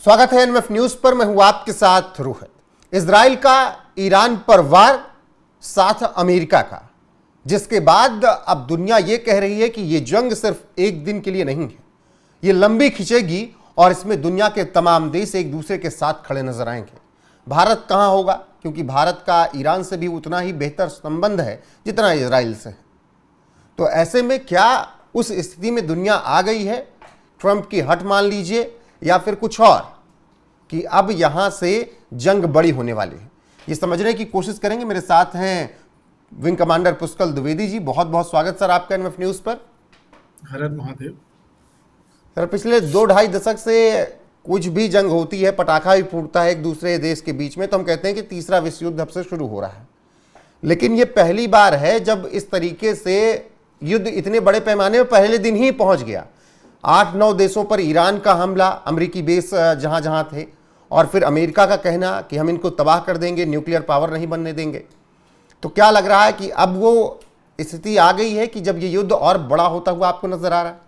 स्वागत है NMF news पर। मैं हूं आपके साथ रोहित। इजराइल का ईरान पर वार, साथ अमेरिका का, जिसके बाद अब दुनिया यह कह रही है कि यह जंग सिर्फ एक दिन के लिए नहीं है, यह लंबी खिंचेगी और इसमें दुनिया के तमाम देश एक दूसरे के साथ खड़े नजर आएंगे। भारत कहां होगा, क्योंकि भारत का ईरान से भी उतना ही बेहतर संबंध है जितना इजराइल से है। तो ऐसे में क्या उस स्थिति में दुनिया आ गई है, ट्रंप की हट मान लीजिए, या फिर कुछ और, कि अब यहां से जंग बड़ी होने वाली है? ये समझने की कोशिश करेंगे। मेरे साथ हैं विंग कमांडर पुष्कल द्विवेदी जी। बहुत बहुत स्वागत सर आपका एनएमएफ न्यूज पर। हर हर महादेव। सर, पिछले 2-2.5 दशक से कुछ भी जंग होती है, पटाखा भी फूटता है एक दूसरे देश के बीच में, तो हम कहते हैं कि तीसरा विश्व युद्ध अब से शुरू हो रहा है। लेकिन ये पहली बार है जब इस तरीके से युद्ध इतने बड़े पैमाने में पहले दिन ही पहुंच गया। 8-9 देशों पर ईरान का हमला, अमेरिकी बेस जहां जहां थे, और फिर अमेरिका का कहना कि हम इनको तबाह कर देंगे, न्यूक्लियर पावर नहीं बनने देंगे। तो क्या लग रहा है कि अब वो स्थिति आ गई है कि जब ये युद्ध और बड़ा होता हुआ आपको नजर आ रहा है?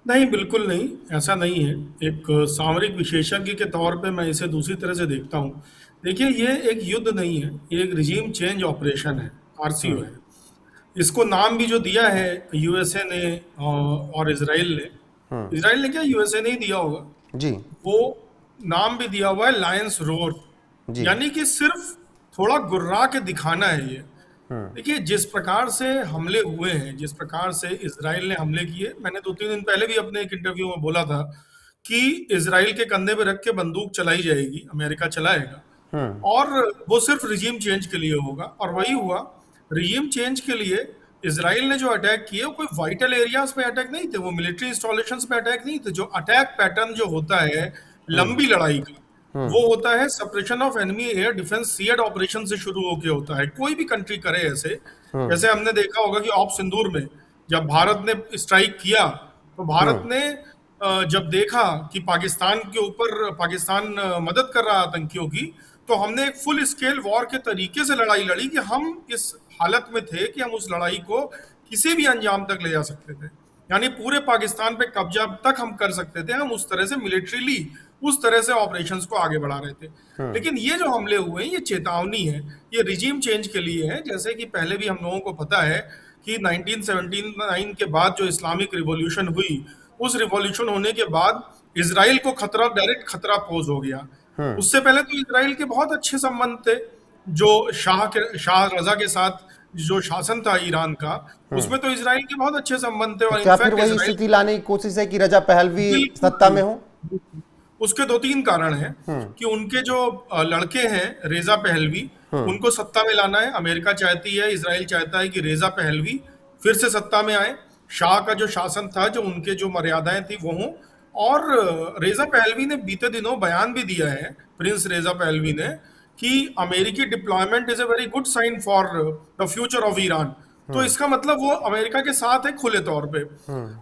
नहीं, बिल्कुल नहीं, ऐसा नहीं है। एक सामरिक विशेषज्ञ के तौर पे मैं इसे दूसरी तरह से देखता हूँ। देखिए, ये एक युद्ध नहीं है, ये एक रिजीम चेंज ऑपरेशन है, आरसीओ है। इसको नाम भी जो दिया है यूएसए ने और इसराइल ने क्या, यूएसए ने ही दिया होगा जी वो नाम भी दिया हुआ है लायंस रोर, जी। यानी कि सिर्फ थोड़ा गुर्रा के दिखाना है ये। देखिए, जिस प्रकार से हमले हुए हैं, जिस प्रकार से इसराइल ने हमले किए, मैंने 2-3 दिन पहले भी अपने एक इंटरव्यू में बोला था कि इसराइल के कंधे पे रख के बंदूक चलाई जाएगी, अमेरिका चलाएगा, और वो सिर्फ रिजीम चेंज के लिए होगा। और वही हुआ। रिजीम चेंज के लिए इसराइल ने जो अटैक किए वो कोई वाइटल एरियाज पे अटैक नहीं थे, वो मिलिट्री इंस्टॉलेशंस पे अटैक नहीं थे। जो अटैक पैटर्न जो होता है लंबी लड़ाई का, वो होता है suppression of enemy air defence SEAD operation से शुरू होके होता है। कोई भी कंट्री करे ऐसे, जैसे हमने देखा होगा कि ऑप सिंदूर में जब भारत ने स्ट्राइक किया, तो भारत ने जब देखा कि पाकिस्तान के ऊपर पाकिस्तान मदद कर रहा आतंकियों की, तो हमने एक फुल स्केल वॉर के तरीके से लड़ाई लड़ी कि हम इस हालत में थे कि हम उस लड़ाई को किसी भी अंजाम तक ले जा सकते थे, यानी पूरे पाकिस्तान पे कब्जा तक हम कर सकते थे। हम उस तरह से मिलिट्रीली उस तरह से ऑपरेशंस को आगे बढ़ा रहे थे। लेकिन ये जो हमले हुए हैं, ये चेतावनी है, ये रिजीम चेंज के लिए है। जैसे कि पहले भी हम लोगों को पता है कि 1979 के बाद जो इस्लामिक रिवॉल्यूशन हुई, उस रिवॉल्यूशन होने के बाद इसराइल को खतरा, डायरेक्ट खतरा पोज हो गया। उससे पहले तो इसराइल के बहुत अच्छे संबंध थे, जो शाह रजा के साथ जो शासन था ईरान का, उसमें तो इसराइल के बहुत अच्छे संबंध थे। और क्या फिर इनफैक्ट वही स्थिति लाने की कोशिश है कि रजा पहलवी सत्ता में हो? उसके 2-3 कारण हैं कि उनके जो लड़के हैं रेजा पहलवी, उनको सत्ता में लाना है। अमेरिका चाहती है, इसराइल चाहता है कि रेजा पहलवी फिर से सत्ता में आए, शाह का जो शासन था, जो उनके जो मर्यादाएं थी वो हों। और रेजा पहलवी ने बीते दिनों बयान भी दिया है, प्रिंस रेजा पहलवी ने, कि अमेरिकी deployment is a very good sign for the future of Iran. तो इसका मतलब वो अमेरिका के साथ है खुले तौर पे।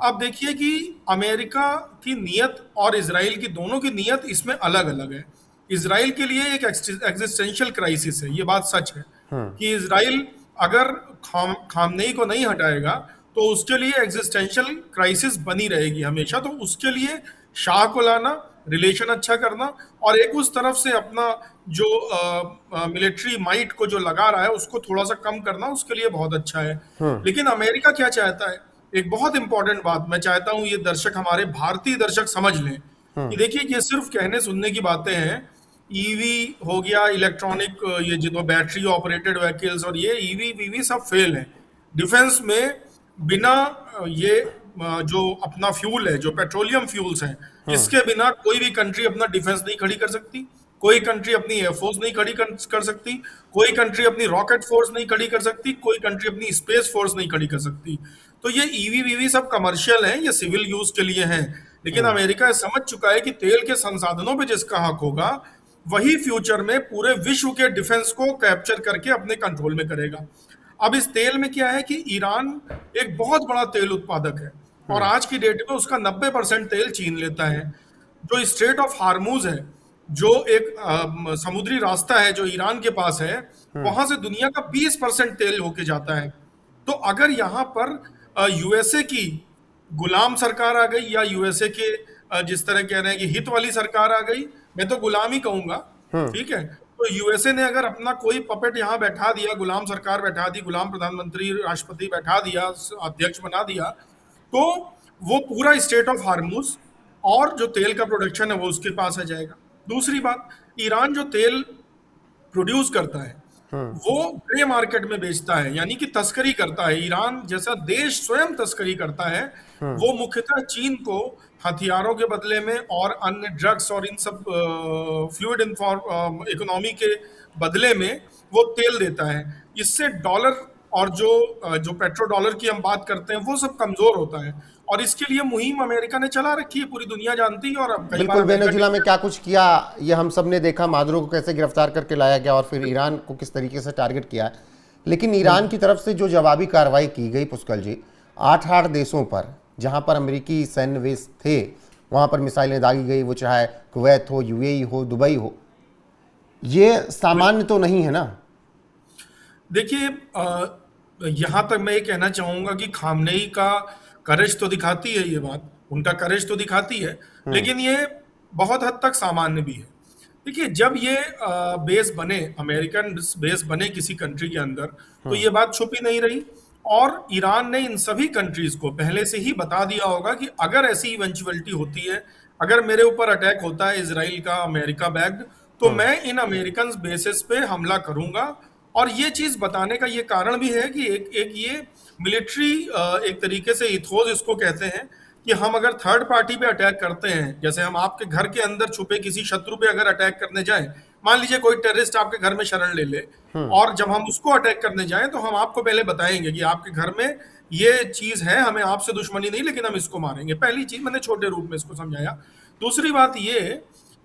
अब देखिए कि अमेरिका की नीयत और इसराइल की, दोनों की नीयत इसमें अलग अलग है। इसराइल के लिए एक एग्जिस्टेंशियल क्राइसिस है, ये बात सच है कि इसराइल अगर खामनेई को नहीं हटाएगा तो उसके लिए एग्जिस्टेंशियल क्राइसिस बनी रहेगी हमेशा। तो उसके लिए शाह को लाना, रिलेशन अच्छा करना, और एक उस तरफ से अपना जो मिलिट्री माइट को जो लगा रहा है उसको थोड़ा सा कम करना, उसके लिए बहुत अच्छा है। लेकिन अमेरिका क्या चाहता है, एक बहुत इंपॉर्टेंट बात मैं चाहता हूं ये दर्शक, हमारे भारतीय दर्शक समझ लें कि देखिए, ये सिर्फ कहने सुनने की बातें हैं। ईवी हो गया, इलेक्ट्रॉनिक, ये जो बैटरी ऑपरेटेड व्हीकल्स, और ये ईवी वीवी सब फेल है डिफेंस में। बिना ये जो अपना फ्यूल है, जो पेट्रोलियम फ्यूल्स हैं, इसके बिना कोई भी कंट्री अपना डिफेंस नहीं खड़ी कर सकती, कोई कंट्री अपनी एयरफोर्स नहीं खड़ी कर सकती, कोई कंट्री अपनी रॉकेट फोर्स नहीं खड़ी कर सकती, कोई कंट्री अपनी स्पेस फोर्स नहीं खड़ी कर सकती। तो ये ईवी वीवी सब कमर्शियल हैं, ये सिविल यूज के लिए हैं। लेकिन अमेरिका समझ चुका है कि तेल के संसाधनों पे जिसका हक होगा, वही फ्यूचर में पूरे विश्व के डिफेंस को कैप्चर करके अपने कंट्रोल में करेगा। अब इस तेल में क्या है कि ईरान एक बहुत बड़ा तेल उत्पादक है, और आज की डेट में उसका 90% तेल चीन लेता है। जो स्ट्रेट ऑफ हार्मूज है, जो एक समुद्री रास्ता है जो ईरान के पास है, वहां से दुनिया का 20% तेल होके जाता है। तो अगर यहाँ पर यूएसए की गुलाम सरकार आ गई, या यूएसए के जिस तरह कह रहे हैं कि हित वाली सरकार आ गई, मैं तो गुलाम ही कहूंगा। ठीक है, तो यूएसए ने अगर अपना कोई पपेट यहाँ बैठा दिया, गुलाम सरकार बैठा दी, गुलाम प्रधानमंत्री राष्ट्रपति बैठा दिया, अध्यक्ष बना दिया, तो वो पूरा स्टेट ऑफ हार्मुज और जो तेल का प्रोडक्शन है वो उसके पास आ जाएगा। दूसरी बात, ईरान जो तेल प्रोड्यूस करता है वो ग्रे मार्केट में बेचता है, यानी कि तस्करी करता है। ईरान जैसा देश स्वयं तस्करी करता है। वो मुख्यतः चीन को हथियारों के बदले में और अन्य ड्रग्स और इन सब फ्लूइड इकोनॉमी के बदले में वो तेल देता है। इससे डॉलर और जो पेट्रो डॉलर की हम बात करते हैं वो सब कमजोर होता है, और इसके लिए मुहिम अमेरिका ने चला रखी है, पूरी दुनिया जानती है। और अब कई बार बिल्कुल, वेनेजुएला में क्या कुछ किया ये हम सब ने देखा, मादुरो को कैसे गिरफ्तार करके लाया गया और फिर ईरान को किस तरीके से टारगेट किया। लेकिन ईरान की तरफ से जो जवाबी कार्रवाई की गई पुष्कल जी, 8 देशों पर जहां पर अमेरिकी सैन्य बेस थे वहां पर मिसाइलें दागी गई, वो चाहे कुवैत हो, यूएई हो, दुबई हो। ये सामान्य तो नहीं है ना? देखिए, यहाँ तक मैं ये कहना चाहूंगा कि खामनेई का करेज तो दिखाती है, ये बात उनका करेज तो दिखाती है, लेकिन ये बहुत हद तक सामान्य भी है। देखिए, जब ये बेस बने, अमेरिकन बेस बने किसी कंट्री के अंदर, तो ये बात छुपी नहीं रही, और ईरान ने इन सभी कंट्रीज को पहले से ही बता दिया होगा कि अगर ऐसी इवेंचुअलिटी होती है, अगर मेरे ऊपर अटैक होता है इसराइल का, अमेरिका बैक्ड, तो मैं इन अमेरिकन बेसिस पे हमला करूंगा। और ये चीज बताने का ये कारण भी है कि एक ये मिलिट्री एक तरीके से इथोस इसको कहते हैं कि हम अगर थर्ड पार्टी पे अटैक करते हैं, जैसे हम आपके घर के अंदर छुपे किसी शत्रु पे अगर अटैक करने जाएं, मान लीजिए कोई टेररिस्ट आपके घर में शरण ले ले, और जब हम उसको अटैक करने जाएं तो हम आपको पहले बताएंगे कि आपके घर में ये चीज है, हमें आपसे दुश्मनी नहीं, लेकिन हम इसको मारेंगे। पहली चीज मैंने छोटे रूप में इसको समझाया। दूसरी बात ये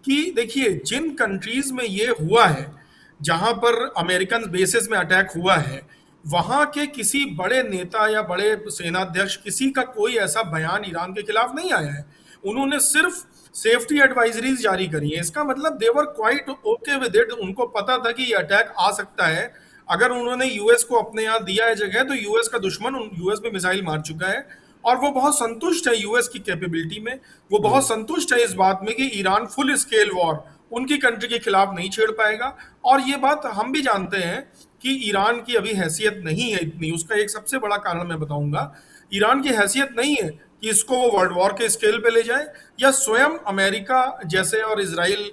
कि देखिए, जिन कंट्रीज में ये हुआ है, जहां पर अमेरिकन बेसिस में अटैक हुआ है, वहां के किसी बड़े नेता या बड़े सेनाध्यक्ष, किसी का कोई ऐसा बयान ईरान के खिलाफ नहीं आया है। उन्होंने सिर्फ सेफ्टी एडवाइजरीज जारी करी है। इसका मतलब देवर क्वाइट ओके विद इट। उनको पता था कि ये अटैक आ सकता है। अगर उन्होंने यूएस को अपने यहाँ दिया है जगह, तो यूएस का दुश्मन यूएस पे मिसाइल मार चुका है, और वो बहुत संतुष्ट है यूएस की कैपेबिलिटी में। वो बहुत संतुष्ट है इस बात में कि ईरान फुल स्केल वॉर उनकी कंट्री के खिलाफ नहीं छेड़ पाएगा। और ये बात हम भी जानते हैं कि ईरान की अभी हैसियत नहीं है इतनी। उसका एक सबसे बड़ा कारण मैं बताऊंगा, ईरान की हैसियत नहीं है कि इसको वो वर्ल्ड वॉर के स्केल पे ले जाए, या स्वयं अमेरिका जैसे और इसराइल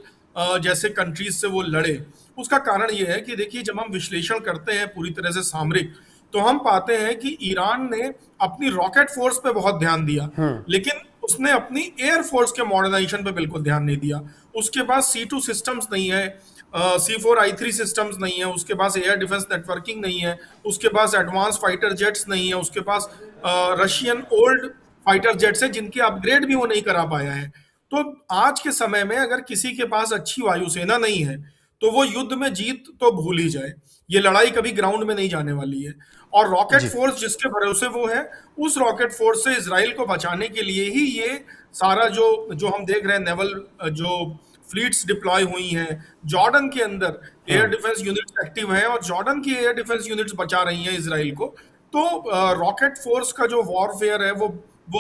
जैसे कंट्रीज से वो लड़े। उसका कारण ये है कि देखिए, जब हम विश्लेषण करते हैं पूरी तरह से सामरिक, तो हम पाते हैं कि ईरान ने अपनी रॉकेट फोर्स पे बहुत ध्यान दिया, लेकिन उसने अपनी एयर फोर्स के मॉडर्नाइजेशन पे बिल्कुल ध्यान नहीं दिया। उसके पास C2 सिस्टम्स नहीं है, C4I3 सिस्टम्स नहीं है, उसके पास एयर डिफेंस नेटवर्किंग नहीं है, उसके पास एडवांस फाइटर जेट्स नहीं है, उसके पास रशियन ओल्ड फाइटर जेट्स है जिनके अपग्रेड भी वो नहीं करा पाया है। तो आज के समय में अगर किसी के पास अच्छी वायुसेना नहीं है, तो वो युद्ध में जीत तो भूल ही जाए। ये लड़ाई कभी ग्राउंड में नहीं जाने वाली है। और रॉकेट फोर्स जिसके भरोसे वो है, उस रॉकेट फोर्स से इसराइल को बचाने के लिए ही ये सारा जो हम देख रहे हैं, नेवल जो फ्लीट्स डिप्लॉय हुई हैं, जॉर्डन के अंदर एयर डिफेंस यूनिट्स एक्टिव हैं, और जॉर्डन की एयर डिफेंस यूनिट्स बचा रही हैं इसराइल को। तो रॉकेट फोर्स का जो वॉरफेयर है वो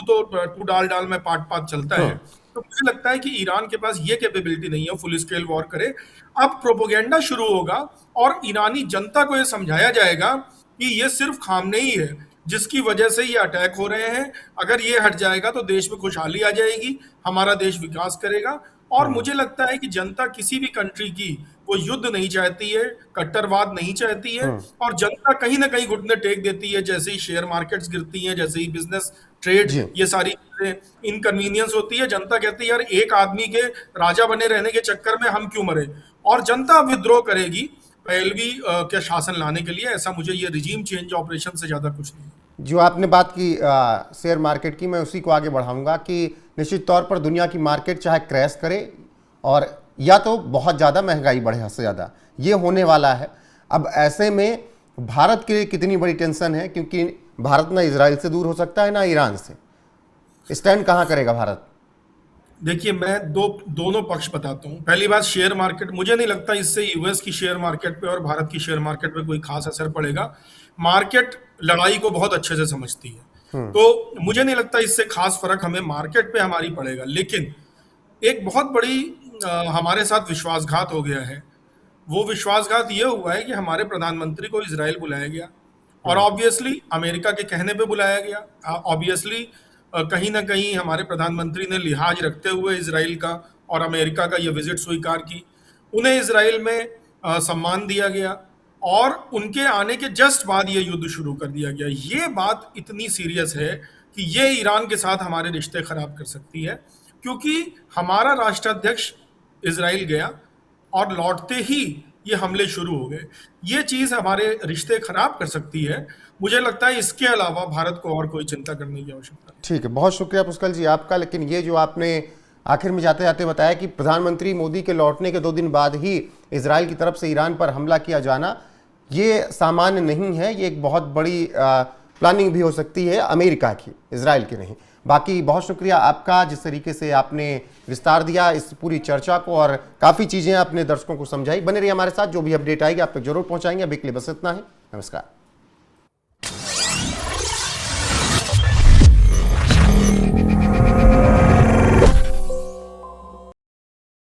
तो तू डाल डाल में पाट पाट चलता है। तो मुझे लगता है कि ईरान के पास ये कैपेबिलिटी नहीं है फुल स्केल वॉर करे। अब प्रोपोगेंडा शुरू होगा और ईरानी जनता को ये समझाया जाएगा कि ये सिर्फ खामनेई है जिसकी वजह से ये अटैक हो रहे हैं। अगर ये हट जाएगा तो देश में खुशहाली आ जाएगी, हमारा देश विकास करेगा। और मुझे लगता है कि जनता किसी भी कंट्री की वो युद्ध नहीं चाहती है, कट्टरवाद नहीं चाहती है, और जनता कहीं ना कहीं घुटने टेक देती है जैसे ही शेयर मार्केट्स गिरती हैं, जैसे ही बिजनेस ट्रेड ये सारी चीजें इनकन्वीनियंस होती है। जनता कहती है यार, एक आदमी के राजा बने रहने के चक्कर में हम क्यों मरे, और जनता विद्रोह करेगी पहलवी के शासन लाने के लिए। ऐसा मुझे ये रिजीम चेंज ऑपरेशन से ज्यादा कुछ नहीं। जो आपने बात की शेयर मार्केट की, मैं उसी को आगे बढ़ाऊंगा कि निश्चित तौर पर दुनिया की मार्केट चाहे क्रैश करे और या तो बहुत ज़्यादा महंगाई बढ़े, हद से ज़्यादा ये होने वाला है। अब ऐसे में भारत के लिए कितनी बड़ी टेंशन है, क्योंकि भारत ना इजराइल से दूर हो सकता है ना ईरान से। स्टैंड कहाँ करेगा भारत? देखिए, मैं दोनों पक्ष बताता हूँ। पहली बात, शेयर मार्केट, मुझे नहीं लगता इससे यूएस की शेयर मार्केट पे और भारत की शेयर मार्केट पे कोई खास असर पड़ेगा। मार्केट लड़ाई को बहुत अच्छे से समझती है, तो मुझे नहीं लगता इससे खास फर्क हमें मार्केट पे हमारी पड़ेगा। लेकिन एक बहुत बड़ी हमारे साथ विश्वासघात हो गया है। वो विश्वासघात ये हुआ है कि हमारे प्रधानमंत्री को इजराइल बुलाया गया और ऑब्वियसली अमेरिका के कहने पे बुलाया गया। ऑब्वियसली कहीं ना कहीं हमारे प्रधानमंत्री ने लिहाज रखते हुए इजराइल का और अमेरिका का ये विजिट स्वीकार की। उन्हें इजराइल में सम्मान दिया गया और उनके आने के जस्ट बाद ये युद्ध शुरू कर दिया गया। ये बात इतनी सीरियस है कि ये ईरान के साथ हमारे रिश्ते खराब कर सकती है, क्योंकि हमारा राष्ट्राध्यक्ष इजराइल गया और लौटते ही ये हमले शुरू हो गए। ये चीज हमारे रिश्ते खराब कर सकती है। मुझे लगता है इसके अलावा भारत को और कोई चिंता करने की आवश्यकता नहीं। ठीक है, बहुत शुक्रिया पुष्कर जी आपका। लेकिन ये जो आपने आखिर में जाते जाते बताया कि प्रधानमंत्री मोदी के लौटने के 2 दिन बाद ही इजराइल की तरफ से ईरान पर हमला किया जाना, ये सामान्य नहीं है। ये एक बहुत बड़ी प्लानिंग भी हो सकती है अमेरिका की, इजराइल की नहीं। बाकी बहुत शुक्रिया आपका, जिस तरीके से आपने विस्तार दिया इस पूरी चर्चा को और काफ़ी चीज़ें अपने दर्शकों को समझाई। बने रहिए हमारे साथ, जो भी अपडेट आएगी आप तक जरूर पहुंचाएंगे। अभी के लिए बस इतना ही, नमस्कार।